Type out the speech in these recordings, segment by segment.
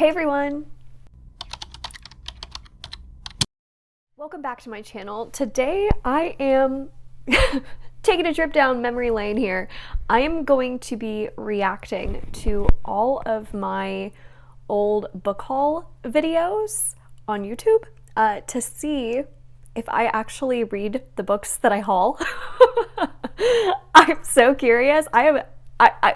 Hey everyone! Welcome back to my channel. Today I am taking a trip down memory lane here. I am going to be reacting to all of my old book haul videos on YouTube to see if I actually read the books that I haul. I'm so curious. I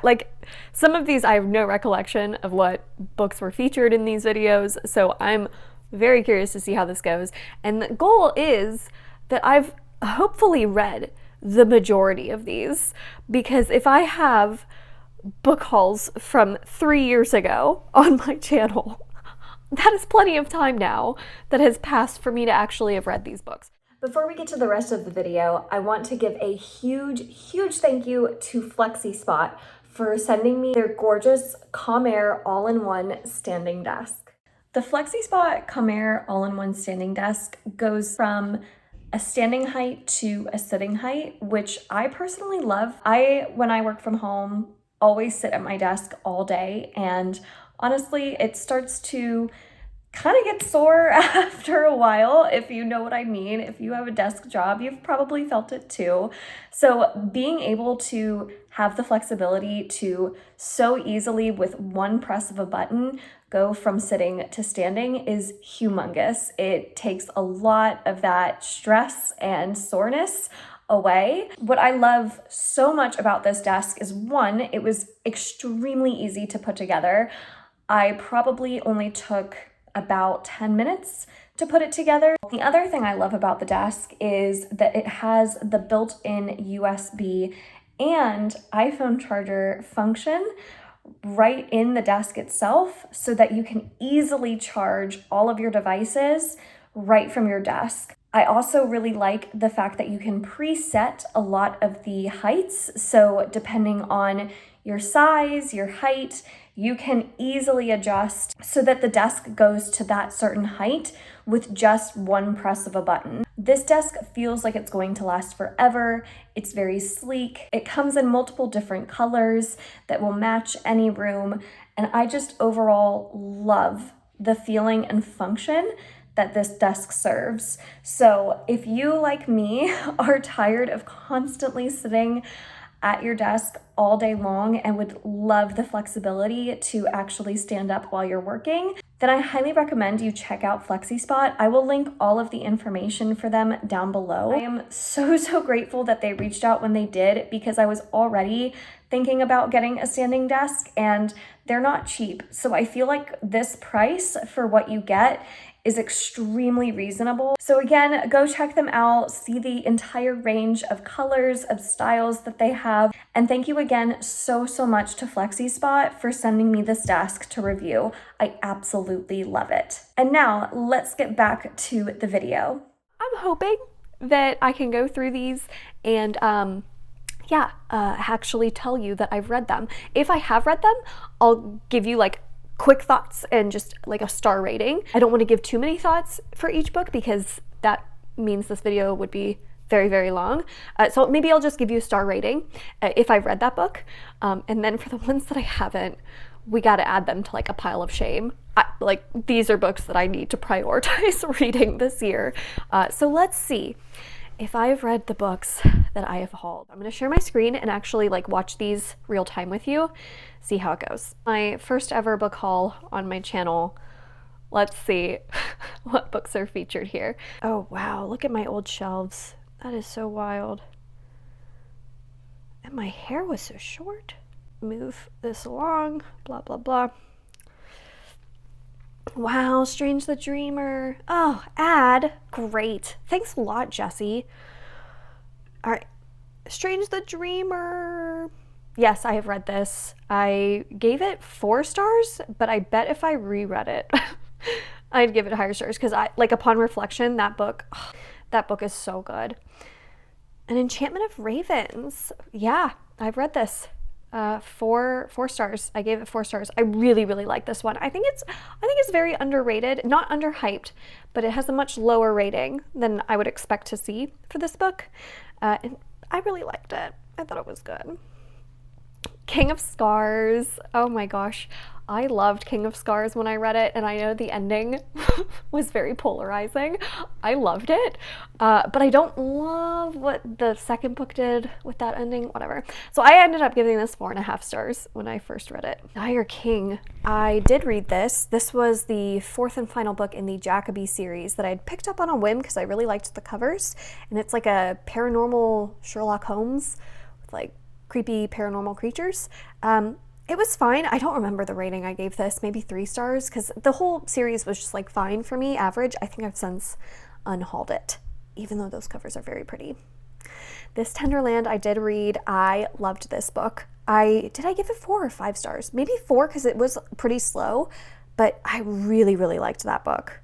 like some of these I have no recollection of what books were featured in these videos, so I'm very curious to see how this goes. And the goal is that I've hopefully read the majority of these, because if I have book hauls from 3 years ago on my channel, that is plenty of time now that has passed for me to actually have read these books. Before we get to the rest of the video, I want to give a huge thank you to FlexiSpot for sending me their gorgeous Comair all-in-one standing desk. The FlexiSpot Comair all-in-one standing desk goes from a standing height to a sitting height, which I personally love. When I work from home, always sit at my desk all day, and honestly, it starts to kind of get sore after a while, if you know what I mean. If you have a desk job, you've probably felt it too. So being able to have the flexibility to so easily with one press of a button go from sitting to standing is humongous. It takes a lot of that stress and soreness away. What I love so much about this desk is, one, it was extremely easy to put together. I probably only took about 10 minutes to put it together. The other thing I love about the desk is that it has the built-in USB and iPhone charger function right in the desk itself, so that you can easily charge all of your devices right from your desk. I also really like the fact that you can preset a lot of the heights. So depending on your size, your height, you can easily adjust so that the desk goes to that certain height with just one press of a button. This desk feels like it's going to last forever. It's very sleek. It comes in multiple different colors that will match any room. And I just overall love the feeling and function that this desk serves. So if you, like me, are tired of constantly sitting at your desk all day long and would love the flexibility to actually stand up while you're working, then I highly recommend you check out FlexiSpot. I will link all of the information for them down below. I am so grateful that they reached out when they did, because I was already thinking about getting a standing desk and they're not cheap. So I feel like this price for what you get is extremely reasonable. So again, go check them out, see the entire range of colors, of styles that they have. And thank you again so much to FlexiSpot for sending me this desk to review. I absolutely love it. And now let's get back to the video. I'm hoping that I can go through these and actually tell you that I've read them. If I have read them, I'll give you like quick thoughts and just like a star rating. I don't want to give too many thoughts for each book, because that means this video would be very long. So maybe I'll just give you a star rating if I've read that book. And then for the ones that I haven't, we got to add them to like a pile of shame. These are books that I need to prioritize reading this year. So let's see if I've read the books that I have hauled. I'm going to share my screen and actually like watch these real time with you, see how it goes. My first ever book haul on my channel. Let's see what books are featured here. Oh wow, look at my old shelves. That is so wild. And my hair was so short. Move this along, blah blah. Wow, Strange the Dreamer. Oh, ad. Great. Thanks a lot, Jessie. All right. Strange the Dreamer. Yes, I have read this. I gave it 4 stars, but I bet if I reread it, I'd give it higher stars, because upon reflection, that book is so good. An Enchantment of Ravens. Yeah, I've read this. 4 stars. I gave it 4 stars. I really like this one. I think it's very underrated, not underhyped, but it has a much lower rating than I would expect to see for this book. And I really liked it. I thought it was good. King of Scars. Oh my gosh. I loved King of Scars when I read it, and I know the ending was very polarizing. I loved it, but I don't love what the second book did with that ending, whatever. So I ended up giving this 4.5 stars when I first read it. Dire King. I did read this. This was the fourth and final book in the Jacoby series that I'd picked up on a whim because I really liked the covers, and it's like a paranormal Sherlock Holmes with like creepy paranormal creatures. It was fine. I don't remember the rating I gave this, maybe 3 stars, because the whole series was just like fine for me, average. I think I've since unhauled it, even though those covers are very pretty. This Tenderland I did read. I loved this book. Did I give it 4 or 5 stars? Maybe 4 because it was pretty slow, but I really, really liked that book.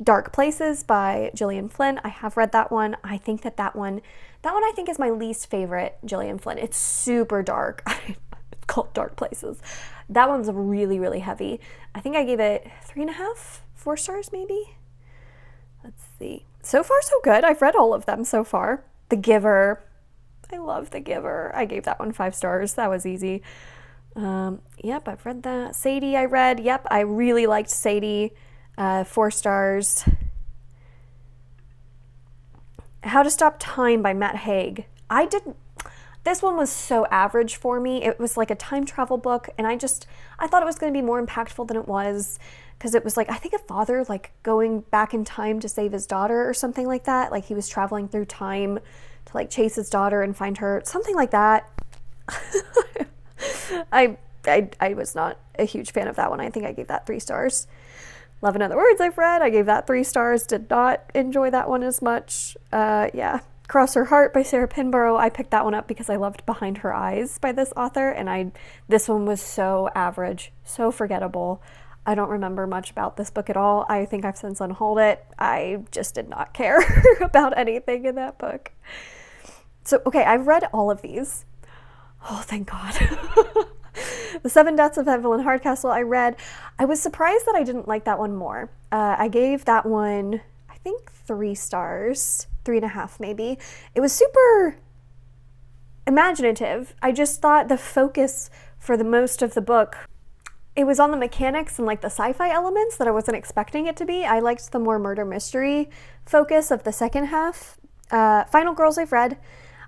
Dark Places by Gillian Flynn. I have read that one. I think that one I think is my least favorite Gillian Flynn. It's super dark. It's called Dark Places. That one's really, really heavy. I think I gave it 3.5, 4 stars maybe. Let's see. So far so good. I've read all of them so far. The Giver. I love The Giver. I gave that one 5 stars. That was easy. Yep, I've read that. Sadie I read. Yep, I really liked Sadie. 4 stars. How to Stop Time by Matt Haig. This one was so average for me. It was like a time travel book, and I thought it was going to be more impactful than it was, because it was like, I think a father like going back in time to save his daughter or something like that. Like he was traveling through time to like chase his daughter and find her, something like that. I was not a huge fan of that one. I think I gave that 3 stars. Love in Other Words I've read. I gave that 3 stars. Did not enjoy that one as much. Yeah. Cross Her Heart by Sarah Pinborough. I picked that one up because I loved Behind Her Eyes by this author, and this one was so average, so forgettable. I don't remember much about this book at all. I think I've since unhauled it. I just did not care about anything in that book. So, okay, I've read all of these. Oh, thank God. The Seven Deaths of Evelyn Hardcastle I read. I was surprised that I didn't like that one more. I gave that one, I think, 3 stars, 3.5 maybe. It was super imaginative. I just thought the focus for the most of the book, it was on the mechanics and like the sci-fi elements that I wasn't expecting it to be. I liked the more murder mystery focus of the second half. Final Girls I've read.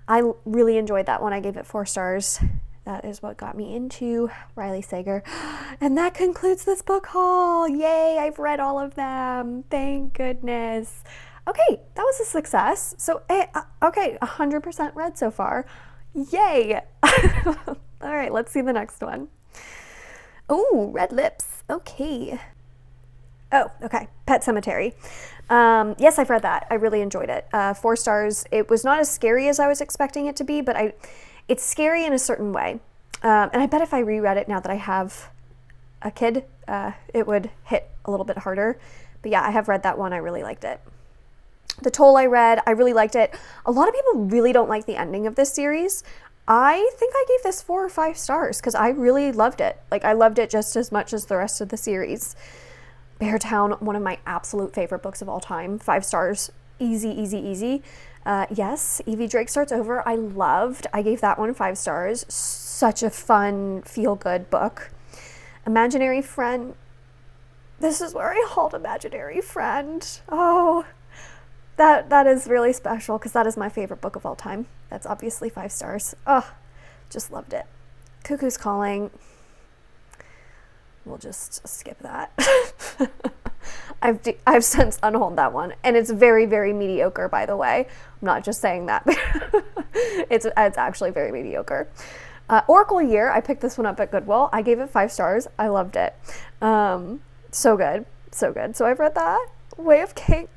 I really enjoyed that one. I gave it 4 stars. That is what got me into Riley Sager. And that concludes this book haul. Yay, I've read all of them. Thank goodness. Okay, that was a success. So, okay, 100% read so far. Yay. All right, let's see the next one. Oh, Red Lips. Okay. Oh, okay. Pet Cemetery. Yes, I've read that. I really enjoyed it. 4 stars. It was not as scary as I was expecting it to be, but it's scary in a certain way. And I bet if I reread it now that I have a kid, it would hit a little bit harder. But yeah, I have read that one. I really liked it. The Toll I read. I really liked it. A lot of people really don't like the ending of this series. I think I gave this 4 or 5 stars because I really loved it. Like, I loved it just as much as the rest of the series. Beartown, one of my absolute favorite books of all time. 5 stars. Easy, easy, easy. Yes, Evie Drake Starts Over. I gave that one 5 stars. Such a fun, feel-good book. Imaginary Friend. This is where I hauled Imaginary Friend. Oh, that is really special because that is my favorite book of all time. That's obviously 5 stars. Oh, just loved it. Cuckoo's Calling. We'll just skip that. I've since unhauled that one, and it's very, very mediocre, by the way. I'm not just saying that. It's actually very mediocre. Oracle Year, I picked this one up at Goodwill. I gave it 5 stars. I loved it. So good. So good. So I've read that. Way of Kings.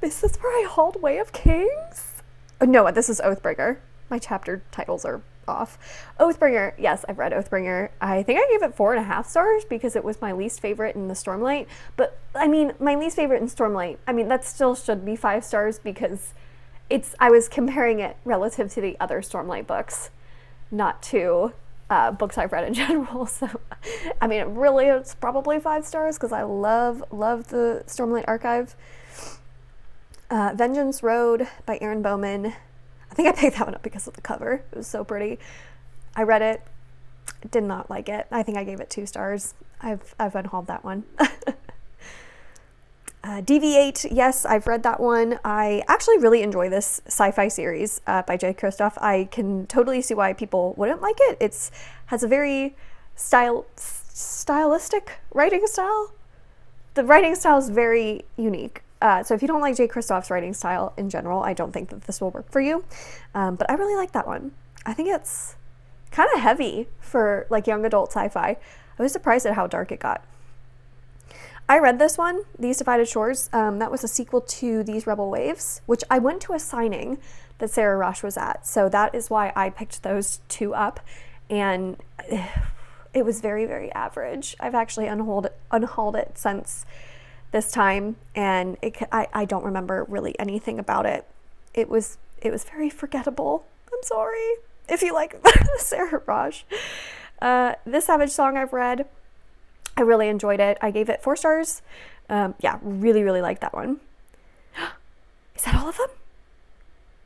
This is where I hauled Way of Kings? Oh, no, this is Oathbringer. My chapter titles are off. Oathbringer. Yes, I've read Oathbringer. I think I gave it 4.5 stars because it was my least favorite in the Stormlight. But, I mean, my least favorite in Stormlight, I mean, that still should be 5 stars because I was comparing it relative to the other Stormlight books, not to books I've read in general. So, I mean, it really is probably 5 stars because I love the Stormlight Archive. Vengeance Road by Erin Bowman. I think I picked that one up because of the cover. It was so pretty. I read it. Did not like it. I think I gave it 2 stars. I've unhauled that one. Deviate, yes, I've read that one. I actually really enjoy this sci-fi series by Jay Kristoff. I can totally see why people wouldn't like it. It's has a very stylistic writing style. The writing style is very unique. So if you don't like Jay Kristoff's writing style in general, I don't think that this will work for you. But I really like that one. I think it's kind of heavy for like young adult sci-fi. I was surprised at how dark it got. I read this one, These Divided Shores. That was a sequel to These Rebel Waves, which I went to a signing that Sarah Rush was at. So that is why I picked those 2 up. And it was very, very average. I've actually unhauled it since this time. And I don't remember really anything about it. It was very forgettable. I'm sorry if you like Sarah Rush. This Savage Song I've read. I really enjoyed it. I gave it 4 stars. Yeah, really, really liked that one. Is that all of them?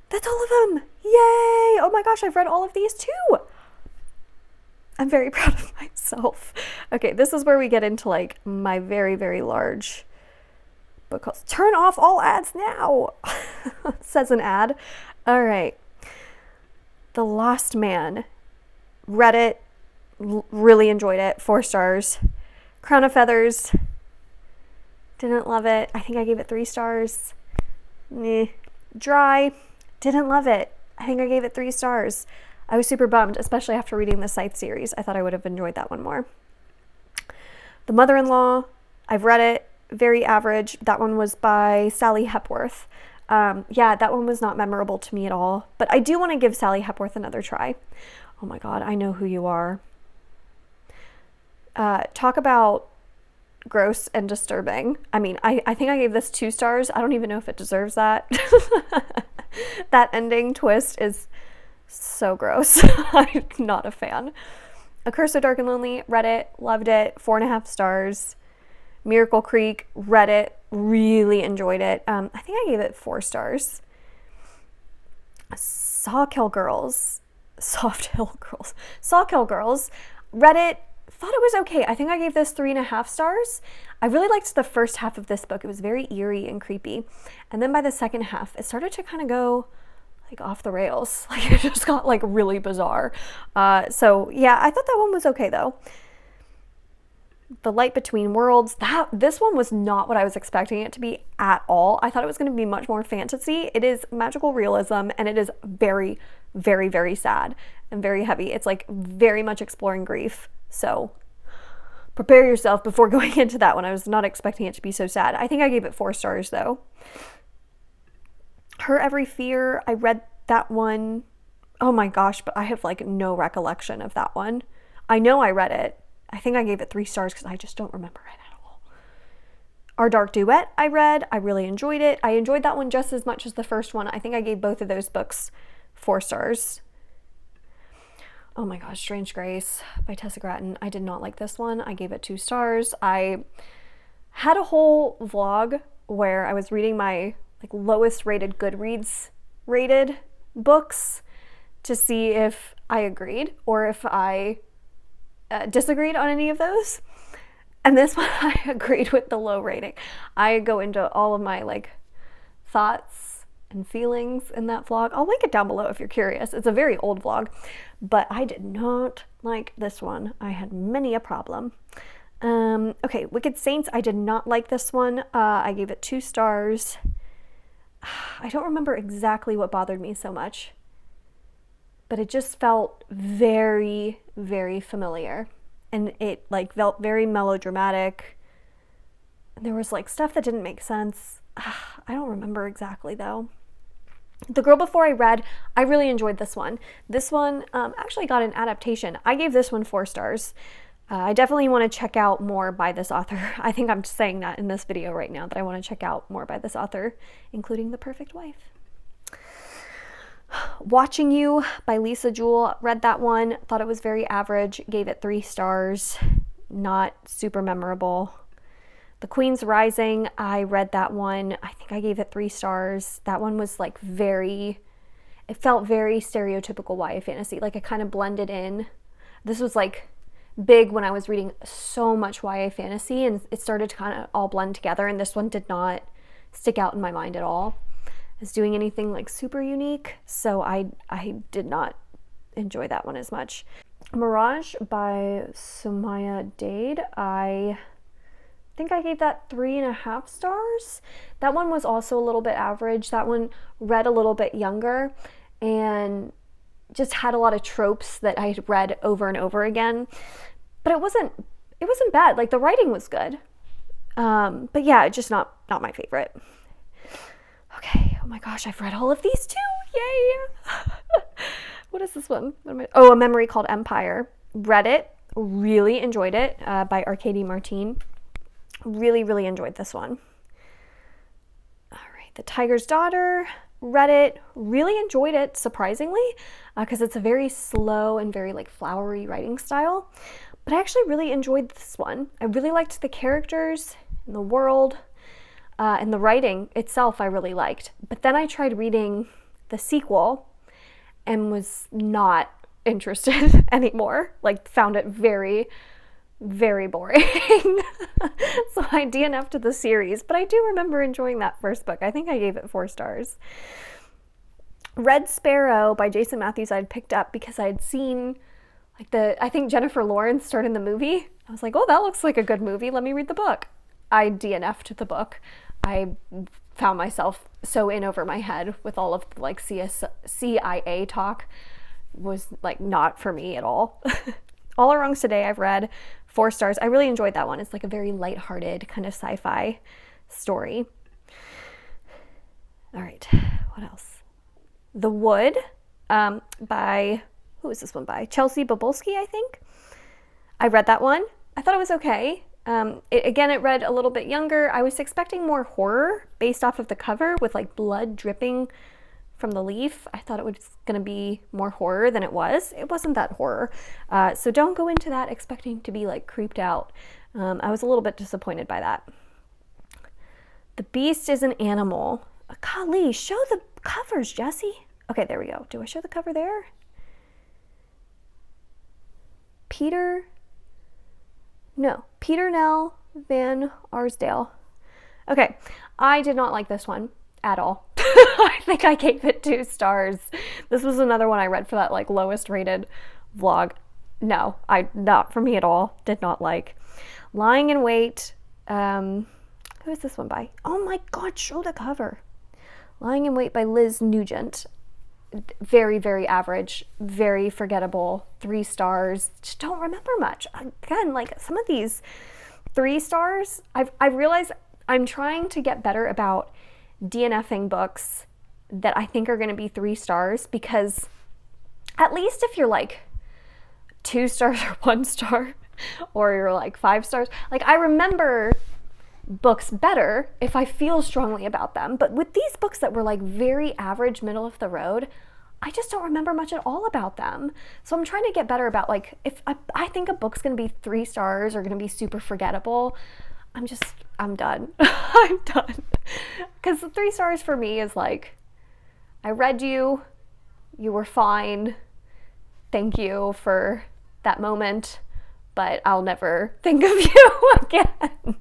That's all of them. Yay! Oh my gosh, I've read all of these too. I'm very proud of myself. Okay, this is where we get into like my very, very large book hauls. Turn off all ads now, says an ad. All right. The Lost Man. Read it. Really enjoyed it. 4 stars. Crown of Feathers, didn't love it. I think I gave it 3 stars. Dry, didn't love it. I think I gave it 3 stars. I was super bummed, especially after reading the Scythe series. I thought I would have enjoyed that one more. The Mother-in-Law, I've read it, very average. That one was by Sally Hepworth. Yeah, that one was not memorable to me at all, but I do want to give Sally Hepworth another try. Oh my God, I know who you are. Talk about gross and disturbing. I mean, I think I gave this 2 stars. I don't even know if it deserves that. That ending twist is so gross. I'm not a fan. A Curse so Dark and Lonely, read it, loved it, 4.5 stars. Miracle Creek, read it, really enjoyed it. I think I gave it 4 stars. Sawkill Girls, read it, thought it was okay. I think I gave this 3.5 stars. I really liked the first half of this book. It was very eerie and creepy. And then by the second half, it started to kind of go like off the rails. Like it just got like really bizarre. So yeah, I thought that one was okay though. The Light Between Worlds, this one was not what I was expecting it to be at all. I thought it was going to be much more fantasy. It is magical realism and it is very, very, very sad and very heavy. It's like very much exploring grief. So prepare yourself before going into that one. I was not expecting it to be so sad. I think I gave it 4 stars though. Her Every Fear, I read that one. Oh my gosh, but I have like no recollection of that one. I know I read it. I think I gave it 3 stars because I just don't remember it at all. Our Dark Duet I read. I really enjoyed it. I enjoyed that one just as much as the first one. I think I gave both of those books 4 stars. Oh my gosh, Strange Grace by Tessa Gratton. I did not like this one. I gave it 2 stars. I had a whole vlog where I was reading my like lowest rated Goodreads rated books to see if I agreed or if I disagreed on any of those. And this one I agreed with the low rating. I go into all of my like thoughts and feelings in that vlog. I'll link it down below if you're curious. It's a very old vlog, but I did not like this one. I had many a problem. Okay, Wicked Saints, I did not like this one. I gave it 2 stars. I don't remember exactly what bothered me so much, but it just felt very, very familiar. And it like felt very melodramatic. And there was like stuff that didn't make sense. I don't remember exactly though. The Girl Before I Read, I really enjoyed this one. This one actually got an adaptation. I gave this one 4 stars. I definitely want to check out more by this author. I think I'm saying that in this video right now, that I want to check out more by this author, including The Perfect Wife. Watching You by Lisa Jewell, read that one, thought it was very average, gave it 3 stars, not super memorable. The Queen's Rising, I read that one, I think I gave it 3 stars. That one was like it felt very stereotypical YA fantasy, like it kind of blended in. This was like big when I was reading so much YA fantasy, and it started to kind of all blend together, and this one did not stick out in my mind at all as doing anything like super unique, so I did not enjoy that one as much. Mirage by Sumaya Dade, I think I gave that 3.5 stars. That one was also a little bit average. That one read a little bit younger and just had a lot of tropes that I had read over and over again, but it wasn't bad. Like, the writing was good, but yeah, just not my favorite. Okay, oh my gosh, I've read all of these too, yay! What is this one? A Memory Called Empire. Read it, really enjoyed it, by Arkady Martine. Really, really enjoyed this one. All right, The Tiger's Daughter. Read it, really enjoyed it, surprisingly, because it's a very slow and very like flowery writing style. But I actually really enjoyed this one. I really liked the characters and the world, and the writing itself I really liked. But then I tried reading the sequel and was not interested anymore. Like, found it very, very boring. So I DNF'd the series, but I do remember enjoying that first book. I think I gave it 4 stars. Red Sparrow by Jason Matthews I'd picked up because I'd seen I think Jennifer Lawrence starred in the movie. I was like, oh, that looks like a good movie. Let me read the book. I DNF'd the book. I found myself so in over my head with all of like CIA talk. Was like not for me at all. All Our Wrongs Today I've read, 4 stars. I really enjoyed that one. It's like a very lighthearted kind of sci-fi story. All right, what else? The Wood, by, who is this one by? Chelsea Bobulski, I think. I read that one. I thought it was okay. It read a little bit younger. I was expecting more horror based off of the cover with like blood dripping from the leaf. I thought it was going to be more horror than it was. It wasn't that horror. So don't go into that expecting to be like creeped out. I was a little bit disappointed by that. The Beast is an Animal. Golly, show the covers, Jessie. Okay, there we go. Do I show the cover there? Peter Nell Van Arsdale. Okay, I did not like this one at all. I think I gave it 2 stars. This was another one I read for that like lowest rated vlog. No, not for me at all. Did not like. Lying in Wait. Who is this one by? Oh my God, show the cover. Lying in Wait by Liz Nugent. Very, very average, very forgettable, 3 stars. Just don't remember much. Again, like some of these 3 stars, I realize I'm trying to get better about DNFing books that I think are going to be 3 stars, because at least if you're like 2 stars or 1 star, or you're like 5 stars, like I remember books better if I feel strongly about them. But with these books that were like very average, middle of the road, I just don't remember much at all about them. So I'm trying to get better about like, if I think a book's gonna be 3 stars or gonna be super forgettable, I'm done. I'm done. Because 3 stars for me is like, I read you were fine, thank you for that moment, but I'll never think of you again.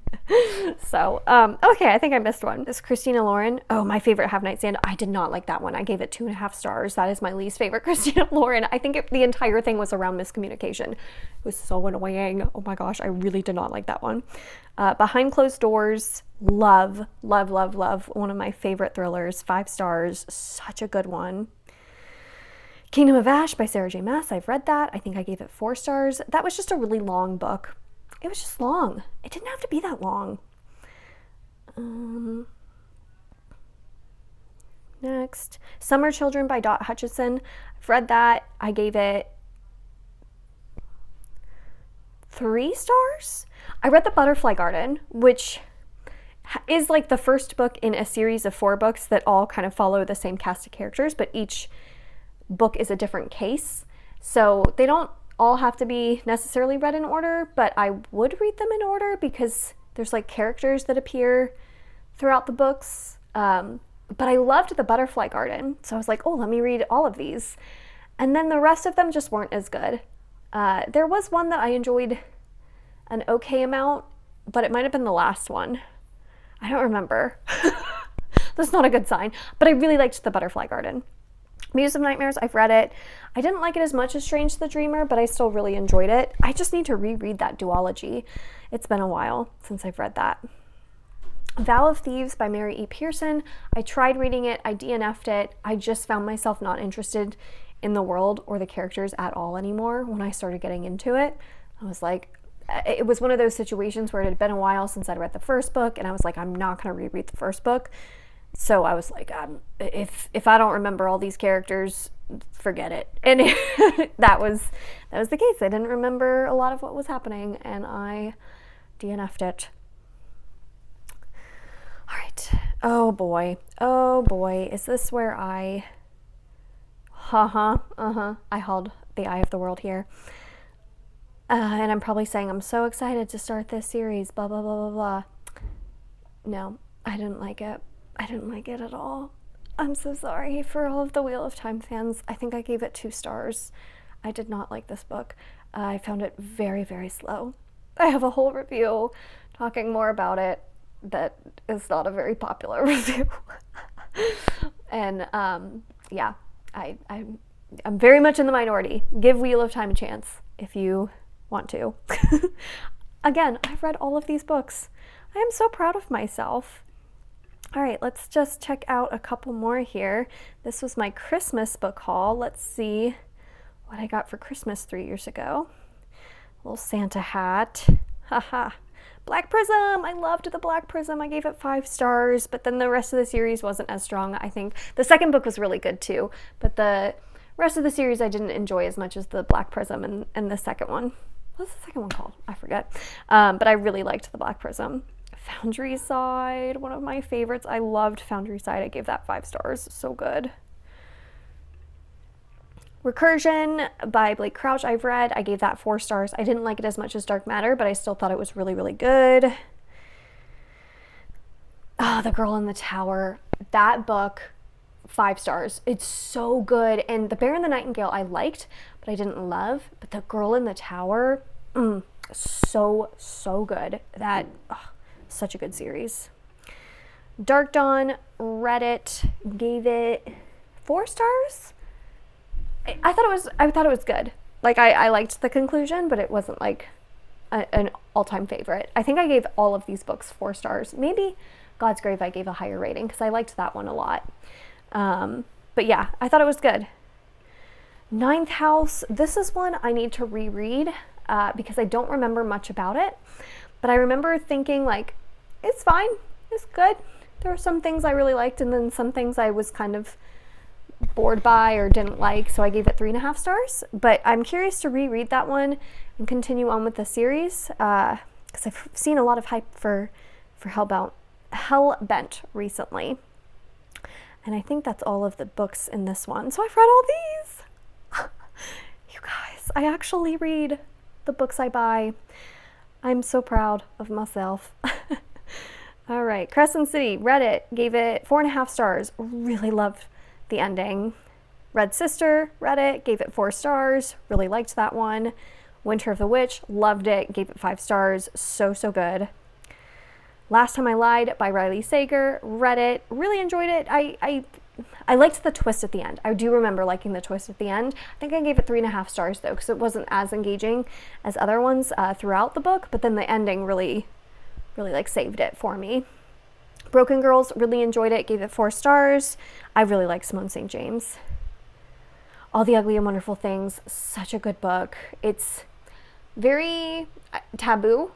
So, okay, I think I missed one. This Christina Lauren. Oh, my favorite Have Night Stand. I did not like that one. I gave it 2.5 stars. That is my least favorite Christina Lauren. I think the entire thing was around miscommunication. It was so annoying. Oh my gosh, I really did not like that one. Behind Closed Doors. Love, love, love, love. One of my favorite thrillers. 5 stars. Such a good one. Kingdom of Ash by Sarah J. Maas. I've read that. I think I gave it 4 stars. That was just a really long book. It was just long. It didn't have to be that long. Next, Summer Children by Dot Hutchison. I've read that. I gave it 3 stars. I read The Butterfly Garden, which is like the first book in a series of 4 books that all kind of follow the same cast of characters, but each book is a different case. So they don't all have to be necessarily read in order, but I would read them in order because there's like characters that appear throughout the books. But I loved The Butterfly Garden, so I was like, oh, let me read all of these. And then the rest of them just weren't as good. There was one that I enjoyed an okay amount, but it might have been the last one. I don't remember. That's not a good sign. But I really liked The Butterfly Garden. Muse of Nightmares, I've read it. I didn't like it as much as Strange the Dreamer, but I still really enjoyed it. I just need to reread that duology. It's been a while since I've read that. Vow of Thieves by Mary E. Pearson. I tried reading it. I DNF'd it. I just found myself not interested in the world or the characters at all anymore when I started getting into it. I was like, it was one of those situations where it had been a while since I'd read the first book, and I was like, I'm not going to reread the first book. So I was like, if I don't remember all these characters, forget it. And that was the case. I didn't remember a lot of what was happening, and I DNF'd it. All right. Oh boy. Is this where I I hauled the eye of the world here. And I'm probably saying I'm so excited to start this series, blah, blah, blah, blah, blah. No, I didn't like it. I didn't like it at all. I'm so sorry for all of the Wheel of Time fans. I think I gave it 2 stars. I did not like this book. I found it very, very slow. I have a whole review talking more about it that is not a very popular review. And yeah, I'm very much in the minority. Give Wheel of Time a chance if you want to. Again, I've read all of these books. I am so proud of myself. All right, let's just check out a couple more here. This was my Christmas book haul. Let's see what I got for Christmas 3 years ago. Little Santa hat. Haha. Black Prism. I loved the Black Prism. I gave it 5 stars, but then the rest of the series wasn't as strong. I think the second book was really good too, but the rest of the series I didn't enjoy as much as the Black Prism and the second one. What's the second one called? I forget. But I really liked the Black Prism. Foundry Side, one of my favorites. I loved Foundry Side. I gave that 5 stars. So good. Recursion by Blake Crouch, I've read. I gave that 4 stars. I didn't like it as much as Dark Matter, but I still thought it was really, really good. The Girl in the Tower. That book, 5 stars. It's so good. And The Bear and the Nightingale I liked, but I didn't love. But The Girl in the Tower, so good. That, such a good series. Dark Dawn, read it, gave it 4 stars. I thought it was good. Like I liked the conclusion, but it wasn't like an all-time favorite. I think I gave all of these books 4 stars. Maybe God's Grave I gave a higher rating because I liked that one a lot. But yeah, I thought it was good. Ninth House. This is one I need to reread because I don't remember much about it. But I remember thinking like, it's fine, it's good. There were some things I really liked and then some things I was kind of bored by or didn't like, so I gave it 3.5 stars. But I'm curious to reread that one and continue on with the series because I've seen a lot of hype for Hellbent recently. And I think that's all of the books in this one. So I've read all these. You guys, I actually read the books I buy. I'm so proud of myself. All right, Crescent City, read it, gave it 4.5 stars. Really loved the ending. Red Sister, read it, gave it 4 stars. Really liked that one. Winter of the Witch, loved it, gave it 5 stars. So good. Last Time I Lied by Riley Sager, read it, really enjoyed it. I liked the twist at the end. I do remember liking the twist at the end. I think I gave it 3.5 stars though, because it wasn't as engaging as other ones throughout the book, but then the ending really like saved it for me. Broken Girls, really enjoyed it, gave it 4 stars. I really like Simone St. James. All the Ugly and Wonderful Things, such a good book. It's very taboo,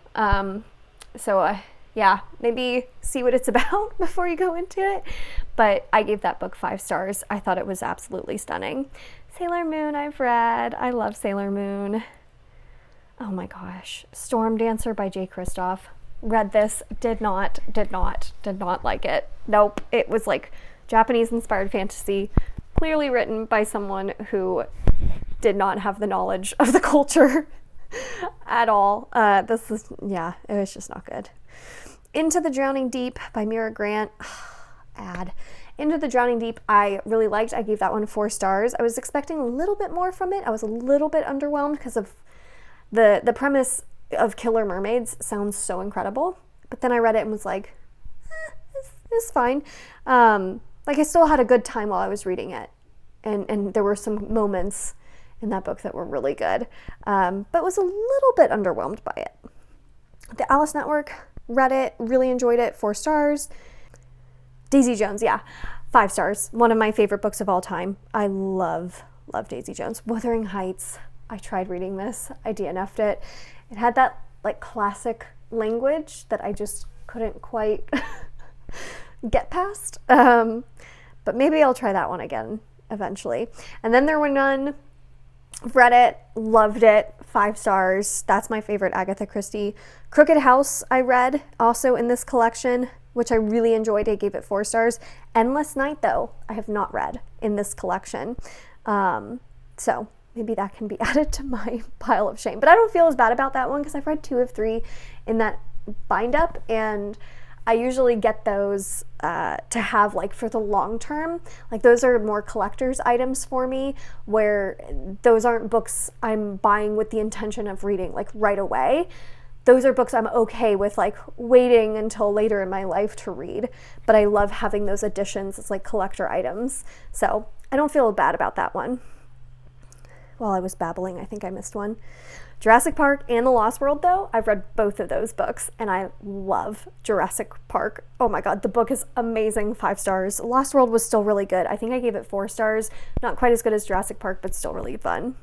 yeah, maybe see what it's about before you go into it. But I gave that book 5 stars. I thought it was absolutely stunning. Sailor Moon, I've read. I love Sailor Moon. Oh my gosh. Storm Dancer by J. Kristoff. Read this, did not like it. Nope. It was like Japanese inspired fantasy, clearly written by someone who did not have the knowledge of the culture at all. It was just not good. Into the Drowning Deep by Mira Grant. Into the Drowning Deep, I really liked. I gave that one 4 stars. I was expecting a little bit more from it. I was a little bit underwhelmed because of The premise of Killer Mermaids sounds so incredible, but then I read it and was like, it's fine. Like I still had a good time while I was reading it, and there were some moments in that book that were really good, but was a little bit underwhelmed by it. The Alice Network, read it, really enjoyed it, 4 stars. Daisy Jones, yeah, 5 stars. One of my favorite books of all time. I love Daisy Jones. Wuthering Heights, I tried reading this, I DNF'd it. It had that like classic language that I just couldn't quite get past, but maybe I'll try that one again eventually. And Then There Were None, read it, loved it, 5 stars. That's my favorite Agatha Christie. Crooked House I read, also in this collection, which I really enjoyed. I gave it 4 stars. Endless Night, though, I have not read in this collection. So maybe that can be added to my pile of shame. But I don't feel as bad about that one because I've read 2 of 3 in that bind up, and I usually get those to have like for the long term. Like those are more collector's items for me, where those aren't books I'm buying with the intention of reading like right away. Those are books I'm okay with like waiting until later in my life to read, but I love having those editions as like collector items. So I don't feel bad about that one. While I was babbling, I think I missed one. Jurassic Park and The Lost World, though, I've read both of those books, and I love Jurassic Park. Oh my god, the book is amazing, 5 stars. Lost World was still really good. I think I gave it 4 stars. Not quite as good as Jurassic Park, but still really fun.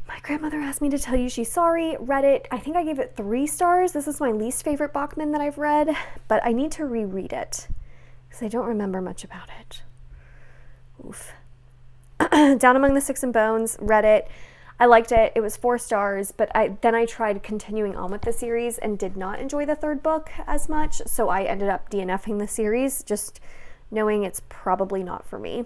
My grandmother asked me to tell you she's sorry. Read it. I think I gave it 3 stars. This is my least favorite Bachman that I've read, but I need to reread it because I don't remember much about it. Oof. Down Among the Sticks and Bones, read it. I liked it. It was 4 stars, but then I tried continuing on with the series and did not enjoy the 3rd book as much, so I ended up DNFing the series, just knowing it's probably not for me.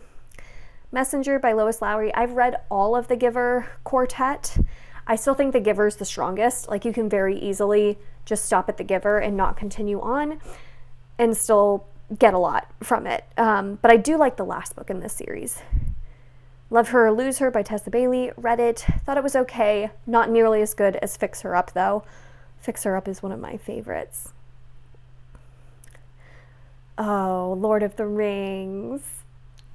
Messenger by Lois Lowry. I've read all of the Giver quartet. I still think the Giver's the strongest. Like you can very easily just stop at the Giver and not continue on and still get a lot from it. But I do like the last book in this series. Love Her or Lose Her by Tessa Bailey. Read it. Thought it was okay. Not nearly as good as Fix Her Up, though. Fix Her Up is one of my favorites. Oh, Lord of the Rings.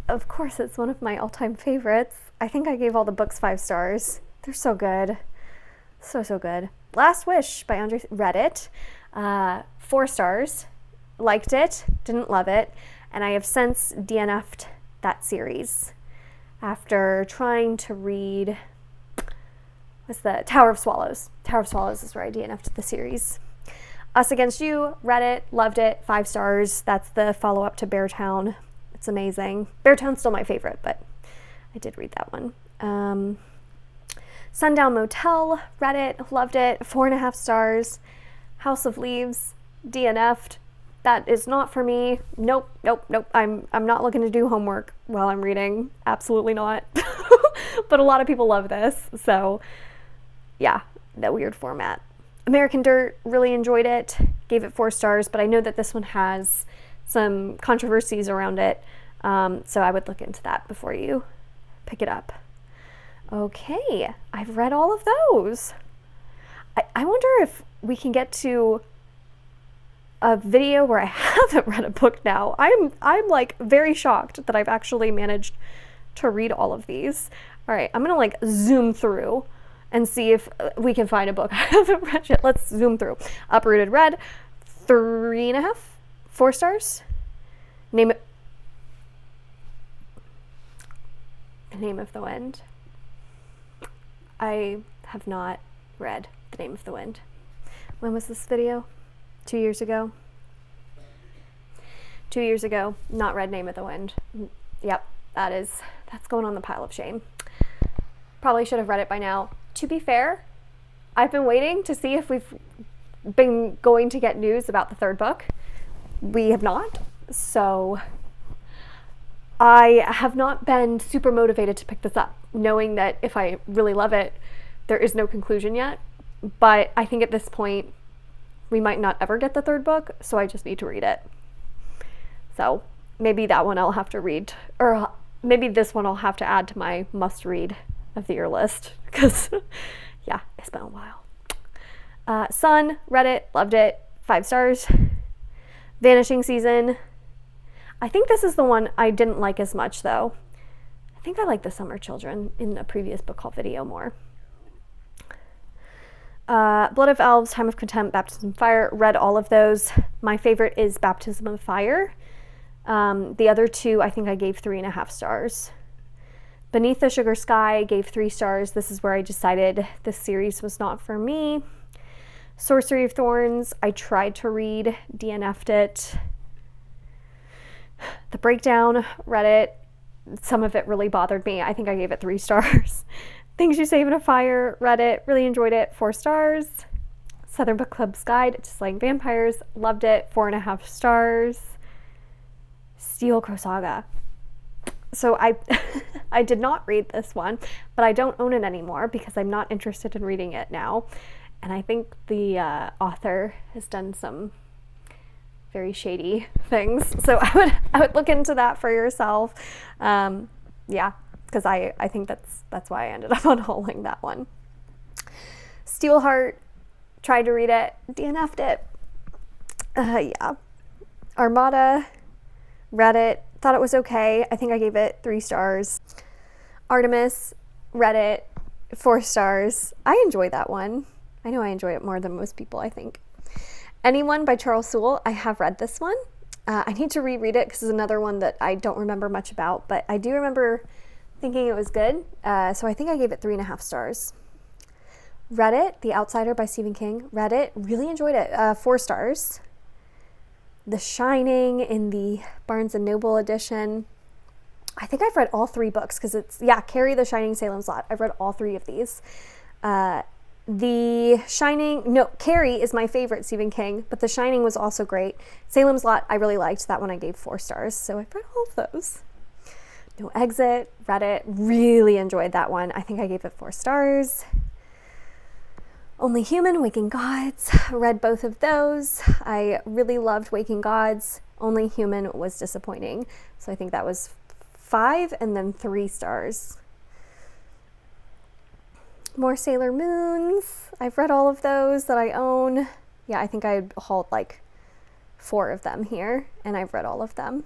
Of course, it's one of my all-time favorites. I think I gave all the books 5 stars. They're so good. So good. Last Wish by Andre. Read it. 4 stars. Liked it. Didn't love it. And I have since DNF'd that series after trying to read, what's the Tower of Swallows. Tower of Swallows is where I DNF'd the series. Us Against You, read it, loved it, 5 stars. That's the follow-up to Beartown. It's amazing. Beartown's still my favorite, but I did read that one. Sundown Motel, read it, loved it, 4.5 stars. House of Leaves, DNF'd. That is not for me. Nope. I'm not looking to do homework while I'm reading. Absolutely not. But a lot of people love this. So yeah, that weird format. American Dirt, really enjoyed it. Gave it 4 stars, but I know that this one has some controversies around it. So I would look into that before you pick it up. Okay, I've read all of those. I wonder if we can get to a video where I haven't read a book now. I'm like very shocked that I've actually managed to read all of these. All right, I'm gonna like zoom through and see if we can find a book I haven't read yet. Let's zoom through. Uprooted, read. 3.5, 4 stars. Name of the Wind. I have not read The Name of the Wind. When was this video? 2 years ago? 2 years ago, not read Name of the Wind. Yep, that's going on the pile of shame. Probably should have read it by now. To be fair, I've been waiting to see if we've been going to get news about the 3rd book. We have not, so I have not been super motivated to pick this up, knowing that if I really love it, there is no conclusion yet. But I think at this point, we might not ever get the 3rd book, so I just need to read it. So maybe that one I'll have to read, or maybe this one I'll have to add to my must-read of the year list, because Yeah, it's been a while. Sun, read it, loved it, 5 stars. Vanishing Season. I think this is the one I didn't like as much though. I think I like The Summer Children in a previous book haul video more. Blood of Elves, Time of Contempt, Baptism of Fire, read all of those. My favorite is Baptism of Fire. The other two I think I gave 3.5 stars. Beneath the Sugar Sky, gave 3 stars. This is where I decided this series was not for me. Sorcery of Thorns, I tried to read, DNF'd it. The Breakdown, read it. Some of it really bothered me. I think I gave it 3 stars. Things You Save in a Fire, read it, really enjoyed it, 4 stars. Southern Book Club's Guide to Slaying Vampires, loved it, 4.5 stars. Steel Crow Saga. So I did not read this one, but I don't own it anymore because I'm not interested in reading it now. And I think the author has done some very shady things. So I would look into that for yourself. Yeah, because I think that's why I ended up unhauling that one. Steelheart, tried to read it, DNF'd it. Yeah. Armada, read it, thought it was okay. I think I gave it 3 stars. Artemis, read it, 4 stars. I enjoyed that one. I know I enjoy it more than most people, I think. Anyone by Charles Sewell, I have read this one. I need to reread it because it's another one that I don't remember much about, but I do remember thinking it was good. So I think I gave it 3.5 stars. Read it, The Outsider by Stephen King. Read it, really enjoyed it, 4 stars. The Shining in the Barnes & Noble edition. I think I've read all 3 books because it's, yeah, Carrie, The Shining, Salem's Lot. I've read all 3 of these. The Shining, no, Carrie is my favorite Stephen King, but The Shining was also great. Salem's Lot, I really liked. That one I gave 4 stars, so I've read all of those. No Exit, read it, really enjoyed that one. I think I gave it 4 stars. Only Human, Waking Gods, read both of those. I really loved Waking Gods. Only Human was disappointing, so I think that was 5 and then 3 stars. More Sailor Moons. I've read all of those that I own. Yeah, I think I hauled like 4 of them here, and I've read all of them.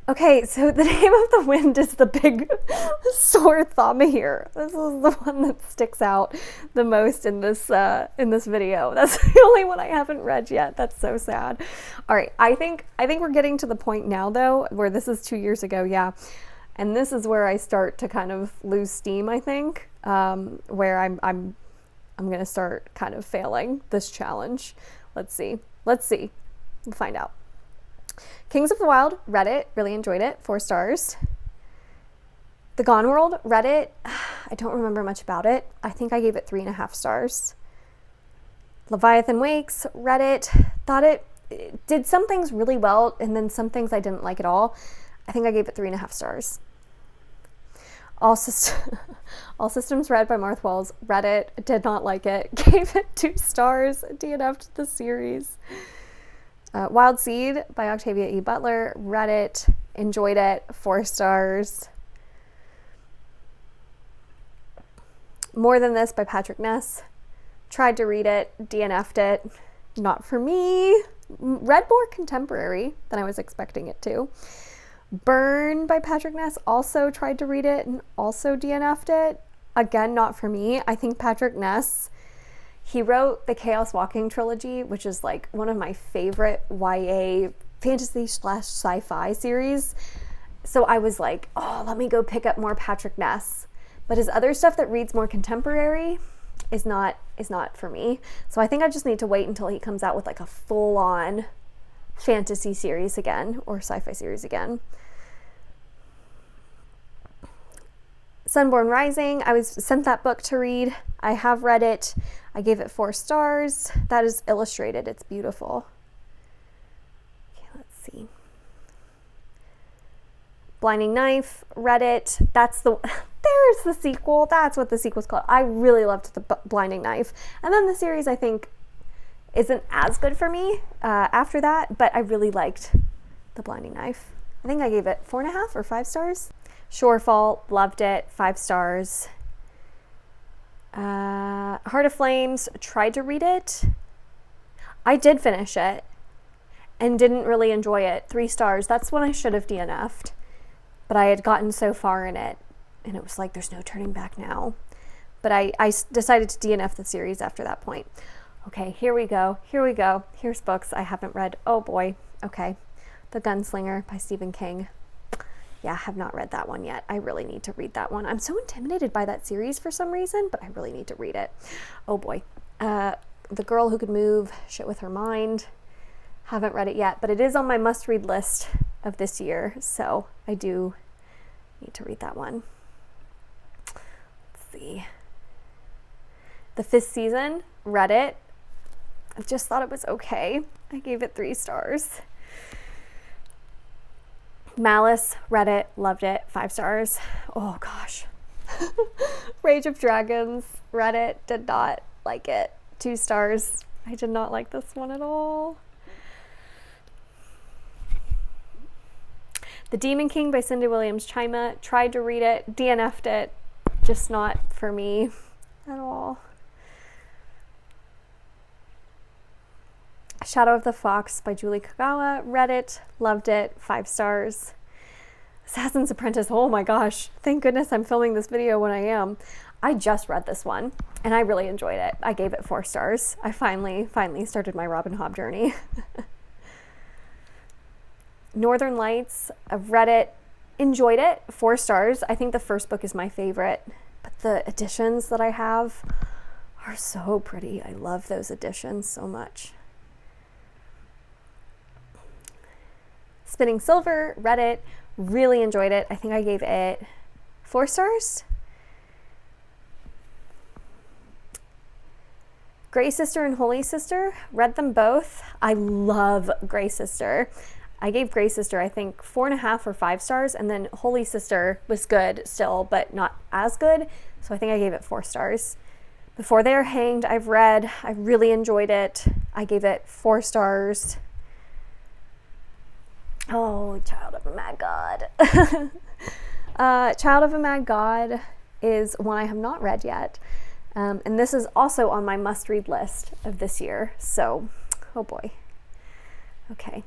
Okay, so The Name of the Wind is the big sore thumb here. This is the one that sticks out the most in this video. That's the only one I haven't read yet. That's so sad. All right, I think we're getting to the point now though where this is 2 years ago, yeah. And this is where I start to kind of lose steam, I think, where I'm gonna start kind of failing this challenge. Let's see. We'll find out. Kings of the Wild, read it, really enjoyed it, 4 stars. The Gone World, read it. I don't remember much about it. I think I gave it 3.5 stars. Leviathan Wakes, read it, thought it did some things really well, and then some things I didn't like at all. I think I gave it 3.5 stars. All Systems Read by Martha Wells, read it, did not like it, gave it 2 stars, DNF'd the series. Wild Seed by Octavia E. Butler, read it, enjoyed it, 4 stars. More Than This by Patrick Ness, tried to read it, DNF'd it, not for me. Read more contemporary than I was expecting it to. Burn by Patrick Ness, also tried to read it and also DNF'd it. Again, not for me. I think Patrick Ness, he wrote the Chaos Walking trilogy, which is like one of my favorite YA fantasy/sci-fi series. So I was like, oh, let me go pick up more Patrick Ness. But his other stuff that reads more contemporary is not for me. So I think I just need to wait until he comes out with like a full-on fantasy series again, or sci-fi series again. Sunborn Rising, I was sent that book to read. I have read it. I gave it 4 stars. That is illustrated. It's beautiful. Okay, let's see. Blinding Knife, read it. There's the sequel. That's what the sequel's called. I really loved the Blinding Knife. And then the series, I think, isn't as good for me after that, but I really liked the Blinding Knife. I think I gave it 4.5 or 5 stars. Shorefall, loved it, 5 stars. Heart of Flames, tried to read it. I did finish it and didn't really enjoy it. 3 stars. That's when I should have DNF'd. But I had gotten so far in it, and it was like, there's no turning back now. But I decided to DNF the series after that point. Okay, here we go. Here we go. Here's books I haven't read. Oh boy. Okay. The Gunslinger by Stephen King. Yeah, I have not read that one yet. I really need to read that one. I'm so intimidated by that series for some reason, but I really need to read it. Oh boy. The Girl Who Could Move Shit With Her Mind. Haven't read it yet, but it is on my must-read list of this year, so I do need to read that one. Let's see. The Fifth Season, read it. I just thought it was okay. I gave it 3 stars. Malice, read it, loved it, 5 stars. Oh gosh. Rage of Dragons, read it, did not like it, 2 stars. I did not like this one at all. The Demon King by Cindy Williams Chima, tried to read it, DNF'd it, just not for me at all. Shadow of the Fox by Julie Kagawa, read it, loved it, 5 stars. Assassin's Apprentice, oh my gosh, thank goodness I'm filming this video when I am. I just read this one, and I really enjoyed it. I gave it 4 stars. I finally started my Robin Hobb journey. Northern Lights, I've read it, enjoyed it, 4 stars. I think the first book is my favorite, but the editions that I have are so pretty. I love those editions so much. Spinning Silver, read it, really enjoyed it. I think I gave it 4 stars. Grey Sister and Holy Sister, read them both. I love Grey Sister. I gave Grey Sister, I think, 4.5 or 5 stars, and then Holy Sister was good still, but not as good, so I think I gave it 4 stars. Before They Are Hanged, I've read. I really enjoyed it. I gave it 4 stars. Oh, Child of a Mad God. Child of a Mad God is one I have not read yet. And this is also on my must-read list of this year. So, oh boy. Okay.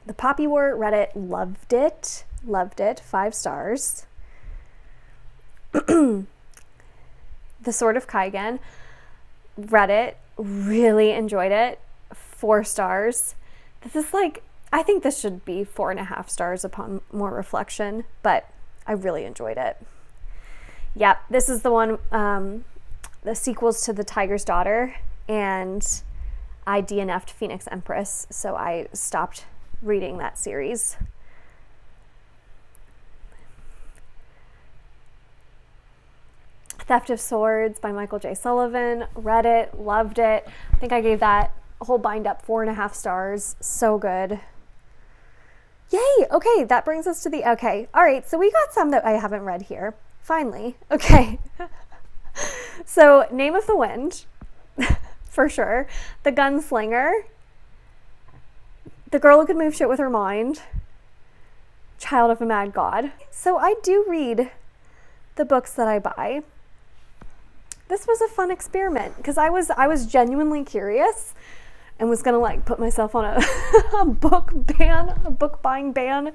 The Poppy War, read it, loved it. Loved it, 5 stars. The Sword of Kaigen, read it, really enjoyed it, 4 stars. This is like, I think this should be 4.5 stars upon more reflection, but I really enjoyed it. Yeah, this is the one, the sequels to The Tiger's Daughter, and I DNF'd Phoenix Empress, so I stopped reading that series. Theft of Swords by Michael J. Sullivan, read it, loved it. I think I gave that whole bind up 4.5 stars. So good. Yay! Okay, that brings us to the, okay. All right, so we got some that I haven't read here. Finally. Okay. So, Name of the Wind, for sure. The Gunslinger. The Girl Who Could Move Shit With Her Mind. Child of a Mad God. So I do read the books that I buy. This was a fun experiment because I was genuinely curious and was gonna like put myself on a book buying ban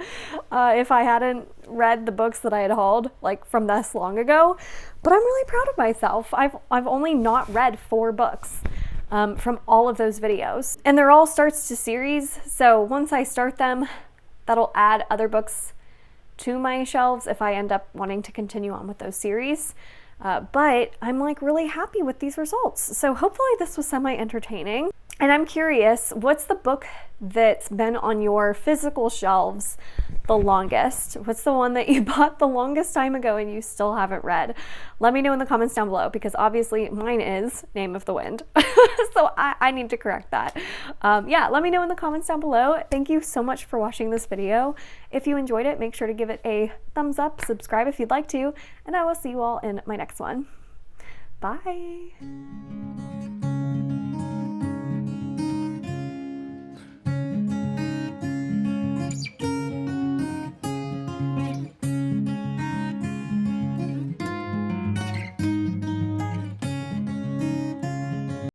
if I hadn't read the books that I had hauled like from this long ago. But I'm really proud of myself. I've only not read 4 books from all of those videos, and they're all starts to series. So once I start them, that'll add other books to my shelves if I end up wanting to continue on with those series. But I'm like really happy with these results. So hopefully this was semi-entertaining. And I'm curious, what's the book that's been on your physical shelves the longest? What's the one that you bought the longest time ago and you still haven't read? Let me know in the comments down below, because obviously mine is Name of the Wind. So I need to correct that. Yeah, let me know in the comments down below. Thank you so much for watching this video. If you enjoyed it, make sure to give it a thumbs up, subscribe if you'd like to, and I will see you all in my next one. Bye.